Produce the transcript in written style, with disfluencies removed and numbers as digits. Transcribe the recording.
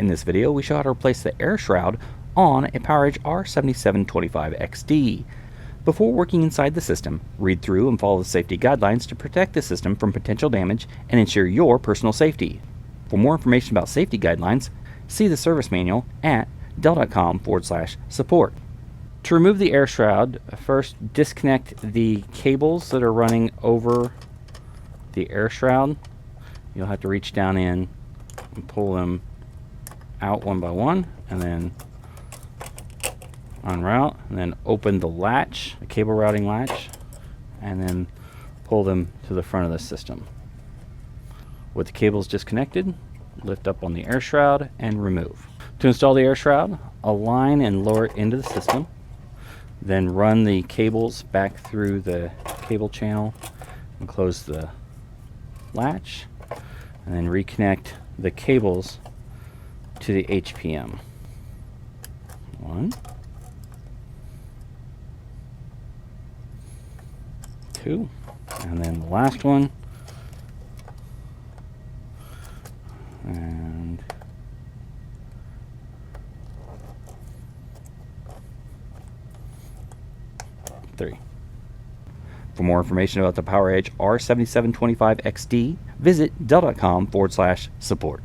In this video, we show how to replace the air shroud on a PowerEdge R7725XD. Before working inside the system, read through and follow the safety guidelines to protect the system from potential damage and ensure your personal safety. For more information about safety guidelines, see the service manual at dell.com/support. To remove the air shroud, first disconnect the cables that are running over the air shroud. You'll have to reach down in and pull them out one by one, and then unroute, and then open the latch, the cable routing latch, and then pull them to the front of the system. With the cables disconnected, lift up on the air shroud and remove. To install the air shroud, align and lower it into the system, then run the cables back through the cable channel and close the latch, and then reconnect the cables to the HPM. 1, 2, and then the last one, and 3. For more information about the PowerEdge R7725XD, visit dell.com/support.